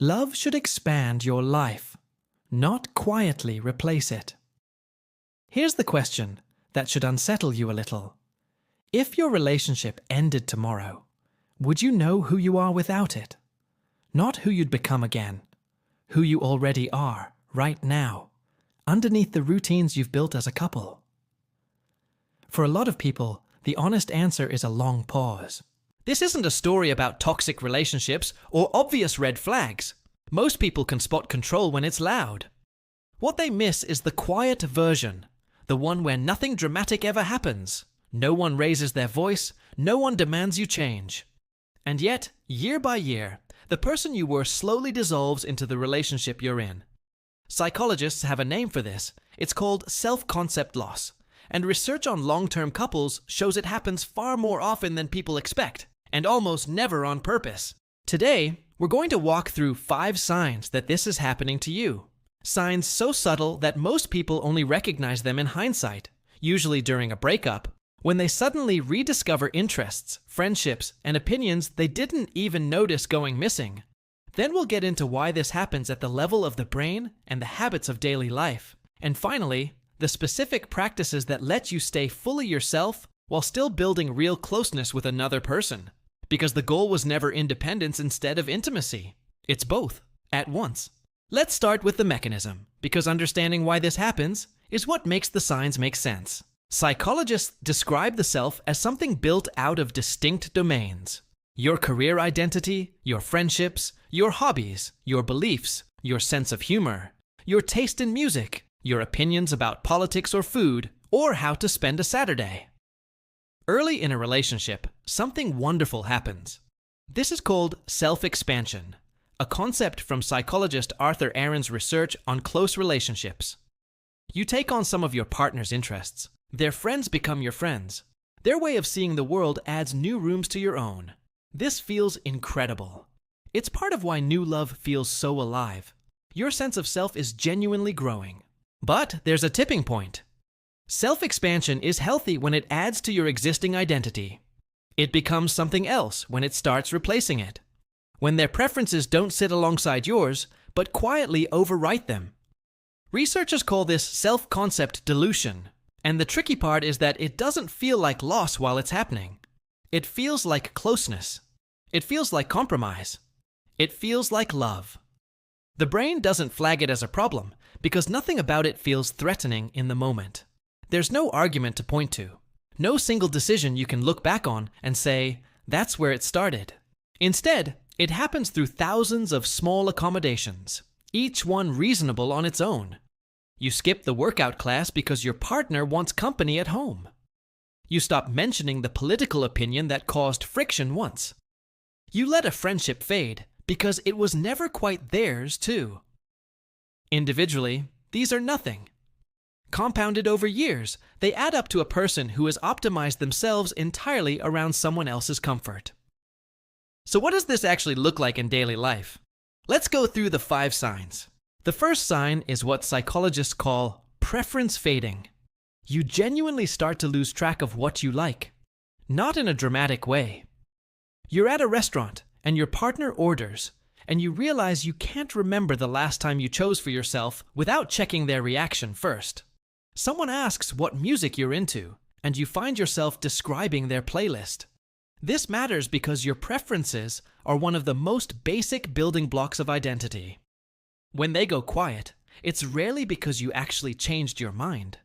Love should expand your life, not quietly replace it. Here's the question that should unsettle you a little. If your relationship ended tomorrow, would you know who you are without it? Not who you'd become again, who you already are right now, underneath the routines you've built as a couple. For a lot of people, the honest answer is a long pause. This isn't a story about toxic relationships or obvious red flags. Most people can spot control when it's loud. What they miss is the quiet version, the one where nothing dramatic ever happens. No one raises their voice, no one demands you change. And yet, year by year, the person you were slowly dissolves into the relationship you're in. Psychologists have a name for this. It's called self-concept loss. And research on long-term couples shows it happens far more often than people expect, and almost never on purpose. Today, we're going to walk through 5 signs that this is happening to you. Signs so subtle that most people only recognize them in hindsight, usually during a breakup, when they suddenly rediscover interests, friendships, and opinions they didn't even notice going missing. Then we'll get into why this happens at the level of the brain and the habits of daily life. And finally, the specific practices that let you stay fully yourself while still building real closeness with another person. Because the goal was never independence instead of intimacy. It's both, at once. Let's start with the mechanism, because understanding why this happens is what makes the signs make sense. Psychologists describe the self as something built out of distinct domains. Your career identity, your friendships, your hobbies, your beliefs, your sense of humor, your taste in music, your opinions about politics or food, or how to spend a Saturday. Early in a relationship, something wonderful happens. This is called self-expansion, a concept from psychologist Arthur Aaron's research on close relationships. You take on some of your partner's interests. Their friends become your friends. Their way of seeing the world adds new rooms to your own. This feels incredible. It's part of why new love feels so alive. Your sense of self is genuinely growing. But there's a tipping point. Self-expansion is healthy when it adds to your existing identity. It becomes something else when it starts replacing it. When their preferences don't sit alongside yours, but quietly overwrite them. Researchers call this self-concept dilution. And the tricky part is that it doesn't feel like loss while it's happening. It feels like closeness. It feels like compromise. It feels like love. The brain doesn't flag it as a problem because nothing about it feels threatening in the moment. There's no argument to point to. No single decision you can look back on and say, that's where it started. Instead, it happens through thousands of small accommodations, each one reasonable on its own. You skip the workout class because your partner wants company at home. You stop mentioning the political opinion that caused friction once. You let a friendship fade because it was never quite theirs too. Individually, these are nothing. Compounded over years, they add up to a person who has optimized themselves entirely around someone else's comfort. So what does this actually look like in daily life? Let's go through the 5 signs. The first sign is what psychologists call preference fading. You genuinely start to lose track of what you like, not in a dramatic way. You're at a restaurant and your partner orders, and you realize you can't remember the last time you chose for yourself without checking their reaction first. Someone asks what music you're into, and you find yourself describing their playlist. This matters because your preferences are one of the most basic building blocks of identity. When they go quiet, it's rarely because you actually changed your mind.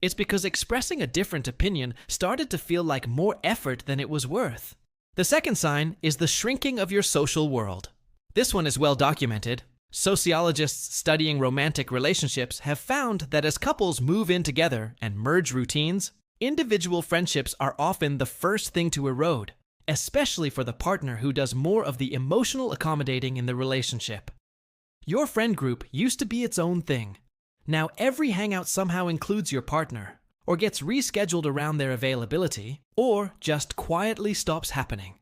It's because expressing a different opinion started to feel like more effort than it was worth. The second sign is the shrinking of your social world. This one is well documented. Sociologists studying romantic relationships have found that as couples move in together and merge routines, individual friendships are often the first thing to erode, especially for the partner who does more of the emotional accommodating in the relationship. Your friend group used to be its own thing. Now every hangout somehow includes your partner, or gets rescheduled around their availability, or just quietly stops happening.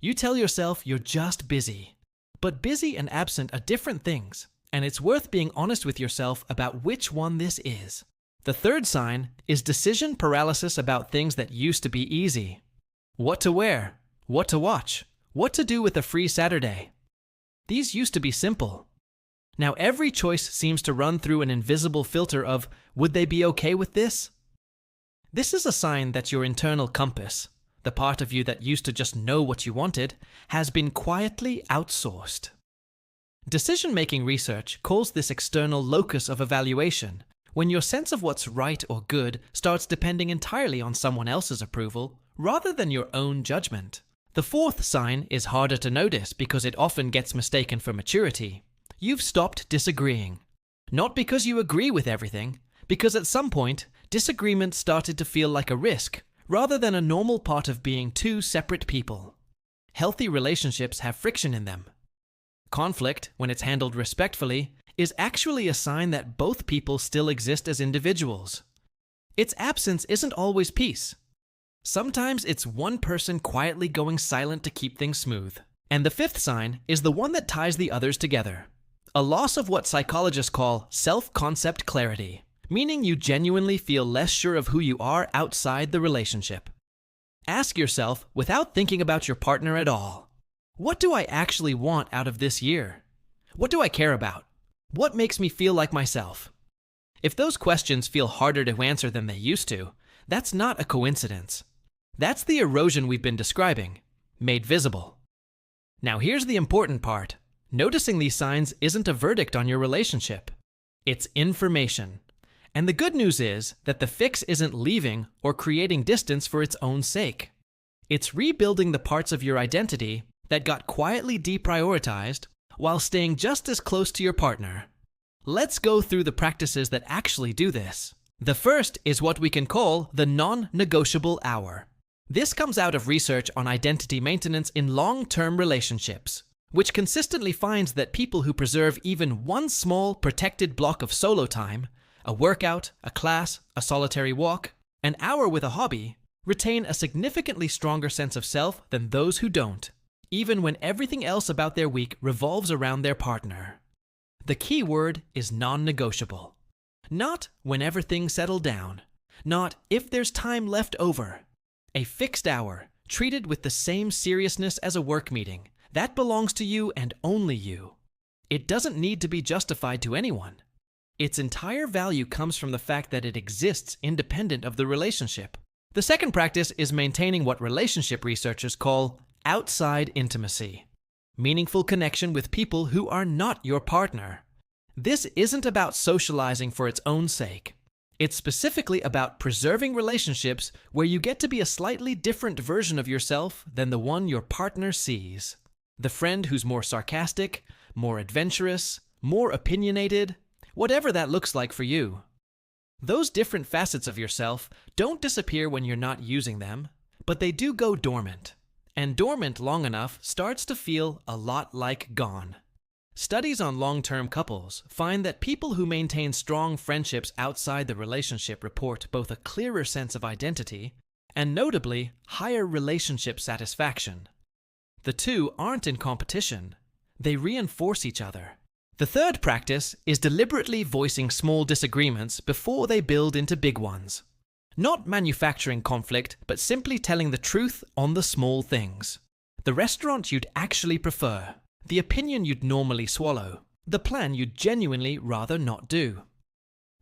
You tell yourself you're just busy. But busy and absent are different things, and it's worth being honest with yourself about which one this is. The third sign is decision paralysis about things that used to be easy. What to wear, what to watch, what to do with a free Saturday. These used to be simple. Now every choice seems to run through an invisible filter of, would they be okay with this? This is a sign that your internal compass, the part of you that used to just know what you wanted, has been quietly outsourced. Decision-making research calls this external locus of evaluation, when your sense of what's right or good starts depending entirely on someone else's approval, rather than your own judgment. The fourth sign is harder to notice because it often gets mistaken for maturity. You've stopped disagreeing. Not because you agree with everything, because at some point, disagreement started to feel like a risk, rather than a normal part of being two separate people. Healthy relationships have friction in them. Conflict, when it's handled respectfully, is actually a sign that both people still exist as individuals. Its absence isn't always peace. Sometimes it's one person quietly going silent to keep things smooth. And the fifth sign is the one that ties the others together. A loss of what psychologists call self-concept clarity, meaning you genuinely feel less sure of who you are outside the relationship. Ask yourself, without thinking about your partner at all, what do I actually want out of this year? What do I care about? What makes me feel like myself? If those questions feel harder to answer than they used to, that's not a coincidence. That's the erosion we've been describing, made visible. Now here's the important part. Noticing these signs isn't a verdict on your relationship. It's information. And the good news is that the fix isn't leaving or creating distance for its own sake. It's rebuilding the parts of your identity that got quietly deprioritized while staying just as close to your partner. Let's go through the practices that actually do this. The first is what we can call the non-negotiable hour. This comes out of research on identity maintenance in long-term relationships, which consistently finds that people who preserve even one small protected block of solo time, a workout, a class, a solitary walk, an hour with a hobby, retain a significantly stronger sense of self than those who don't, even when everything else about their week revolves around their partner. The key word is non-negotiable. Not whenever things settle down. Not if there's time left over. A fixed hour, treated with the same seriousness as a work meeting. That belongs to you and only you. It doesn't need to be justified to anyone. Its entire value comes from the fact that it exists independent of the relationship. The second practice is maintaining what relationship researchers call outside intimacy. Meaningful connection with people who are not your partner. This isn't about socializing for its own sake. It's specifically about preserving relationships where you get to be a slightly different version of yourself than the one your partner sees. The friend who's more sarcastic, more adventurous, more opinionated, whatever that looks like for you. Those different facets of yourself don't disappear when you're not using them, but they do go dormant. And dormant long enough starts to feel a lot like gone. Studies on long-term couples find that people who maintain strong friendships outside the relationship report both a clearer sense of identity and, notably, higher relationship satisfaction. The two aren't in competition. They reinforce each other. The third practice is deliberately voicing small disagreements before they build into big ones. Not manufacturing conflict, but simply telling the truth on the small things. The restaurant you'd actually prefer. The opinion you'd normally swallow. The plan you'd genuinely rather not do.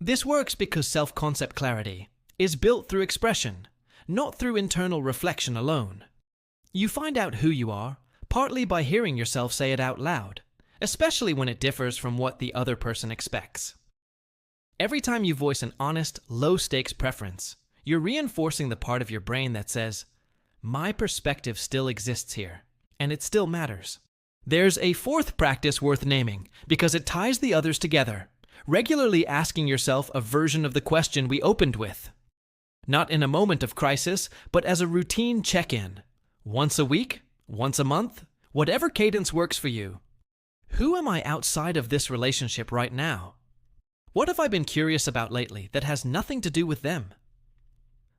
This works because self-concept clarity is built through expression, not through internal reflection alone. You find out who you are, partly by hearing yourself say it out loud, especially when it differs from what the other person expects. Every time you voice an honest, low-stakes preference, you're reinforcing the part of your brain that says, my perspective still exists here, and it still matters. There's a fourth practice worth naming because it ties the others together, regularly asking yourself a version of the question we opened with. Not in a moment of crisis, but as a routine check-in. Once a week, once a month, whatever cadence works for you. Who am I outside of this relationship right now? What have I been curious about lately that has nothing to do with them?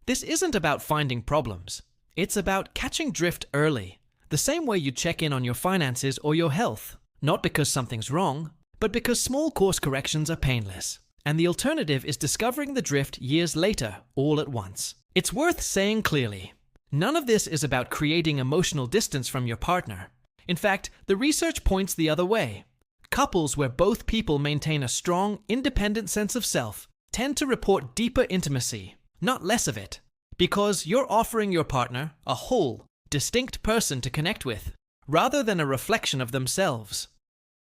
This isn't about finding problems. It's about catching drift early, the same way you check in on your finances or your health, not because something's wrong, but because small course corrections are painless, and the alternative is discovering the drift years later, all at once. It's worth saying clearly, none of this is about creating emotional distance from your partner. In fact, the research points the other way. Couples where both people maintain a strong, independent sense of self tend to report deeper intimacy, not less of it, because you're offering your partner a whole, distinct person to connect with, rather than a reflection of themselves.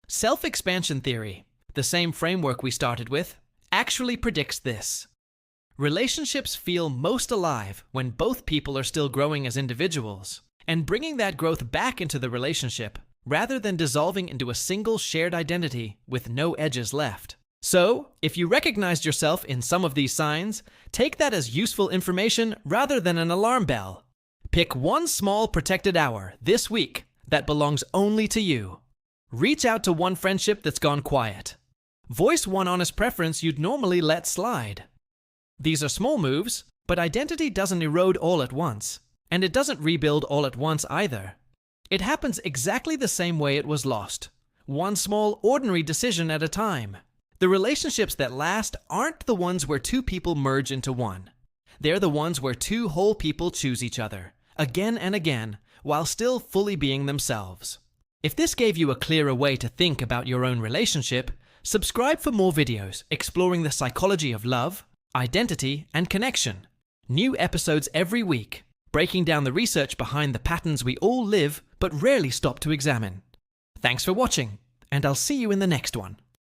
Self-expansion theory, the same framework we started with, actually predicts this. Relationships feel most alive when both people are still growing as individuals, and bringing that growth back into the relationship, rather than dissolving into a single shared identity with no edges left. So, if you recognized yourself in some of these signs, take that as useful information rather than an alarm bell. Pick one small protected hour this week that belongs only to you. Reach out to one friendship that's gone quiet. Voice one honest preference you'd normally let slide. These are small moves, but identity doesn't erode all at once, and it doesn't rebuild all at once either. It happens exactly the same way it was lost, one small, ordinary decision at a time. The relationships that last aren't the ones where two people merge into one. They're the ones where two whole people choose each other, again and again, while still fully being themselves. If this gave you a clearer way to think about your own relationship, subscribe for more videos exploring the psychology of love, identity, and connection. New episodes every week, breaking down the research behind the patterns we all live but rarely stop to examine. Thanks for watching, and I'll see you in the next one.